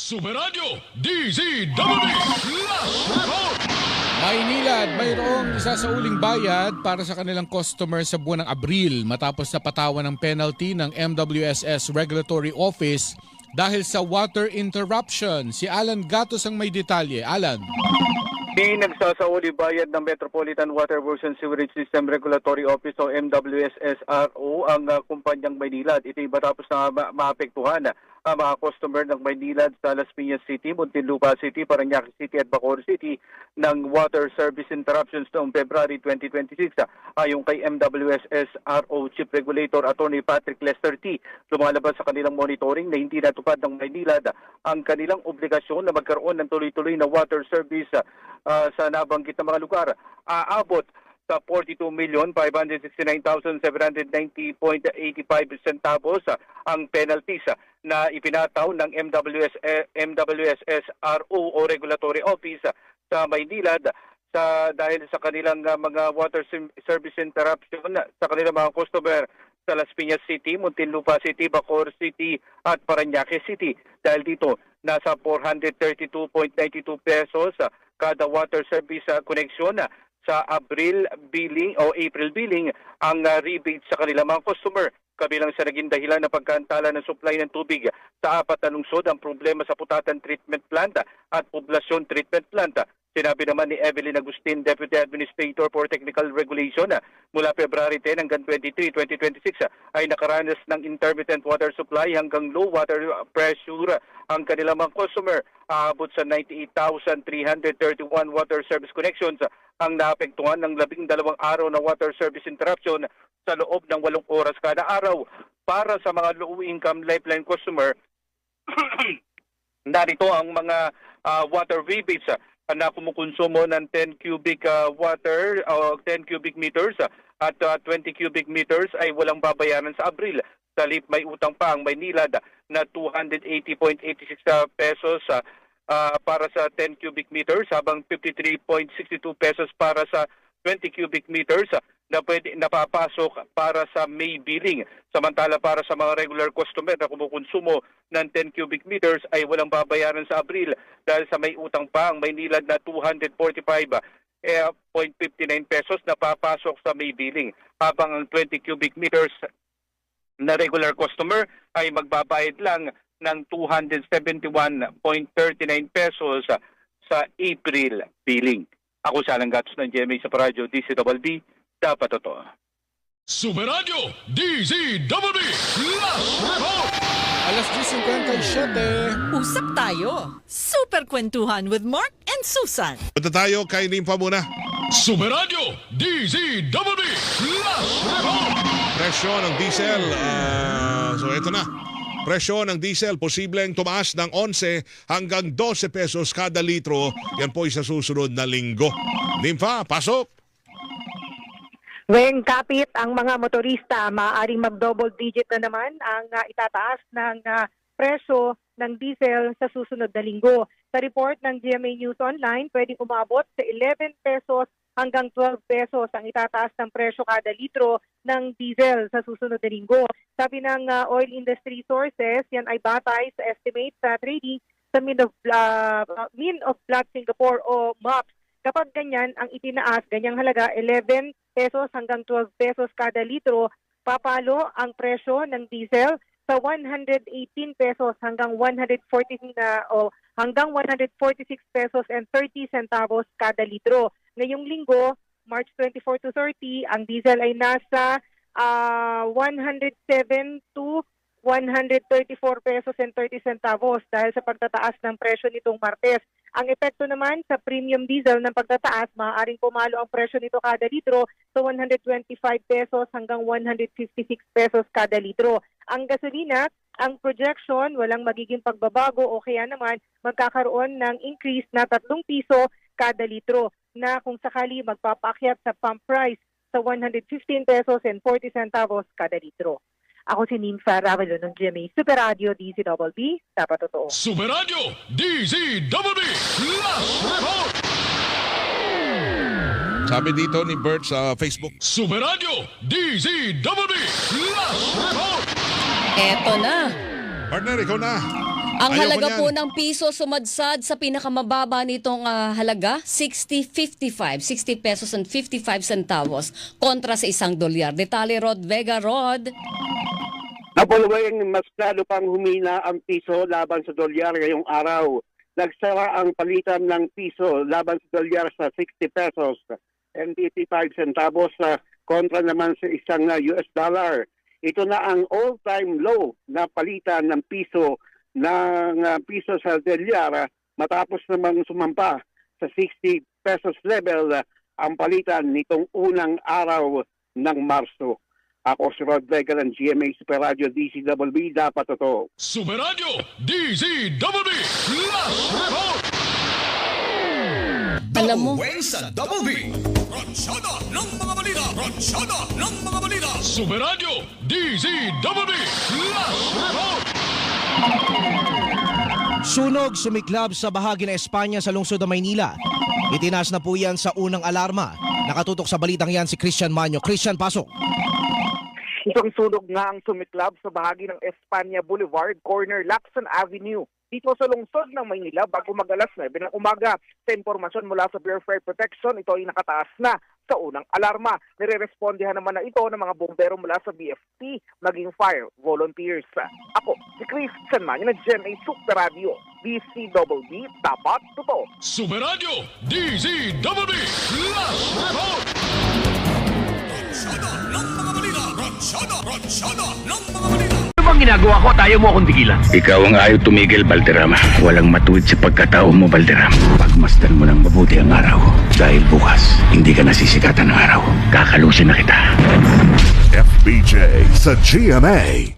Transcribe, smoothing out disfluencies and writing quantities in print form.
Superradyo DZWB Flash Report! Maynilad, mayroong isa sa uling bayad para sa kanilang customer sa buwan ng Abril matapos na patawan ng penalty ng MWSS Regulatory Office dahil sa water interruption. Si Alan Gatos ang may detalye. Alan. Pinagsasauli bayad ng Metropolitan Water Works and Sewerage System Regulatory Office o MWSSRO ang kumpanyang Maynilad. Ito ay matapos na maapektuhan ang mga customer ng Maynilad sa Las Piñas City, Muntinlupa City, Parañaque City at Bacoor City ng water service interruptions noong February 2026. Ayon kay MWSSRO Chief Regulator Attorney Patrick Lester T., lumalabas sa kanilang monitoring na hindi natupad ng Maynilad ang kanilang obligasyon na magkaroon ng tuloy-tuloy na water service sa nabanggit na mga lugar. Aabot sa 42,569,790.85 centavos ang penalties na ipinataw ng MWSSRO o Regulatory Office sa Maynilad dahil sa kanilang mga water service interruption sa kanilang mga customer sa Las Piñas City, Muntinlupa City, Bacoor City at Parañaque City. Dahil dito, nasa 432.92 pesos kada water service connection sa April billing ang rebate sa kanilang mga customer. Kabilang sa naging dahilan ng pagkaantala ng supply ng tubig sa apat na lungsod ang problema sa Putatan Treatment Plant at Poblacion Treatment Plant. Sinabi naman ni Evelyn Agustin, Deputy Administrator for Technical Regulation, mula February 10 hanggang 23, 2026 ay nakaranas ng intermittent water supply hanggang low water pressure ang kanilang mga customer. Aabot sa 98,331 water service connections ang naapektuhan ng 12 araw na water service interruption sa loob ng 8 oras kada araw. Para sa mga low-income lifeline customer, narito ang mga water rebates na kumukonsumo ng 10 cubic water o 10 cubic meters at 20 cubic meters ay walang babayaran sa Abril. Sa halip may utang pa ang Maynilad na 280.86 pesos para sa 10 cubic meters habang 53.62 pesos para sa 20 cubic meters na napapasok para sa May billing. Samantala para sa mga regular customer na kumukonsumo ng 10 cubic meters ay walang babayaran sa Abril dahil sa may utang pa ang Maynilad na 245.59 pesos na papasok sa May billing. Habang ang 20 cubic meters na regular customer ay magbabayad lang ng 271.39 pesos sa April billing. Ako si Alan Gatos ng GMA sa Paradyo, DZWB, dapat totoo. Superradyo DZWB Flash Report! Alas 10:57. Usap tayo. Super Kwentuhan with Mark and Susan. Punta tayo kay Nimpa muna. Superradyo DZWB Flash Report! Presyo ng diesel. So ito na. Presyo ng diesel posibleng tumaas ng 11 hanggang 12 pesos kada litro. Yan po ay sa susunod na linggo. Nimpa, pasok! When kapit ang mga motorista, maaaring mag-double digit na naman ang itataas ng presyo ng diesel sa susunod na linggo. Sa report ng GMA News Online, pwedeng umabot sa 11 pesos hanggang 12 pesos ang itataas ng presyo kada litro ng diesel sa susunod na linggo. Sabi ng oil industry sources, yan ay batay sa estimate sa trading sa Mean of Blood Singapore o MOPS. Kapag ganyan ang itinaas, ganyang halaga 11 pesos hanggang 12 pesos kada litro, papalo ang presyo ng diesel sa 118 pesos hanggang 146 pesos and 30 centavos kada litro. Ngayong linggo, March 24 to 30, ang diesel ay nasa 107 to 134 pesos and 30 centavos dahil sa pagtataas ng presyo nitong Martes. Ang epekto naman sa premium diesel ng pagtataas, maaaring pumalo ang presyo nito kada litro sa 125 pesos hanggang 156 pesos kada litro. Ang gasolina, ang projection, walang magiging pagbabago o kaya naman magkakaroon ng increase na 3 piso kada litro na kung sakali magpapaakyat sa pump price sa 115 pesos and 40 centavos kada litro. Ako si Nimfa Ravelo ng GMA Super Radio DZWB, dapat totoo. Superradyo DZWB Flash Report! Sabi dito ni Bert sa Facebook. Superradyo DZWB Flash Report! Eto na. Partner, ikaw na. Ang Ayoko halaga niyan. po ng piso sumadsad sa pinakamababa nitong halaga, 60 pesos and 55 centavos kontra sa $1. Detalye Rod Vega. Rod. Napuluwing mas lalo pang humina ang piso laban sa dolyar ngayong araw. Nagsara ang palitan ng piso laban sa dolyar sa 60 pesos and 55 centavos kontra naman sa isang US dollar. Ito na ang all-time low na palitan ng piso sa dolyar matapos namang sumampa sa 60 pesos level ang palitan nitong unang araw ng Marso. Ako si Rod Vega ng GMA Super Radio DCWB, dapat totoo. Super Radio DZWB Last Report. Alam mo, sa Double B. Ransada ng mga balita. Ransada ng mga balita. Super Radio DZWB Last Report. Sunog sumiklab sa bahagi ng Espanya sa lungsod ng Maynila. Itinaas na po yan sa unang alarma. Nakatutok sa balitang yan si Christian Manyo. Christian, pasok. Itong sunog nga ang sumiklab sa bahagi ng Espanya Boulevard, corner Lacson Avenue. Dito sa lungsod ng Maynila bago mag-alas 9 ng umaga. Sa impormasyon mula sa Bureau of Fire Protection, ito ay nakataas na sa unang alarma. Nirerespondihan naman na ito ng mga bumbero mula sa BFP, maging fire volunteers. Ako, si Christian Manyo ng GMA Super Radio, DCWB, dapat totoo. Super Radio DZWB Last Report. Ransada ng mga balita. Ransada ng mga balita. Ano bang ginagawa ko at ayaw mo akong tigilan? Ikaw ang ayaw tumigil, Balderrama. Walang matuwid sa pagkatao mo, Balderrama. Pagmasdan mo ng mabuti ang araw. Dahil bukas, hindi ka nasisikatan ng araw. Kakalusin na kita. FBJ sa GMA.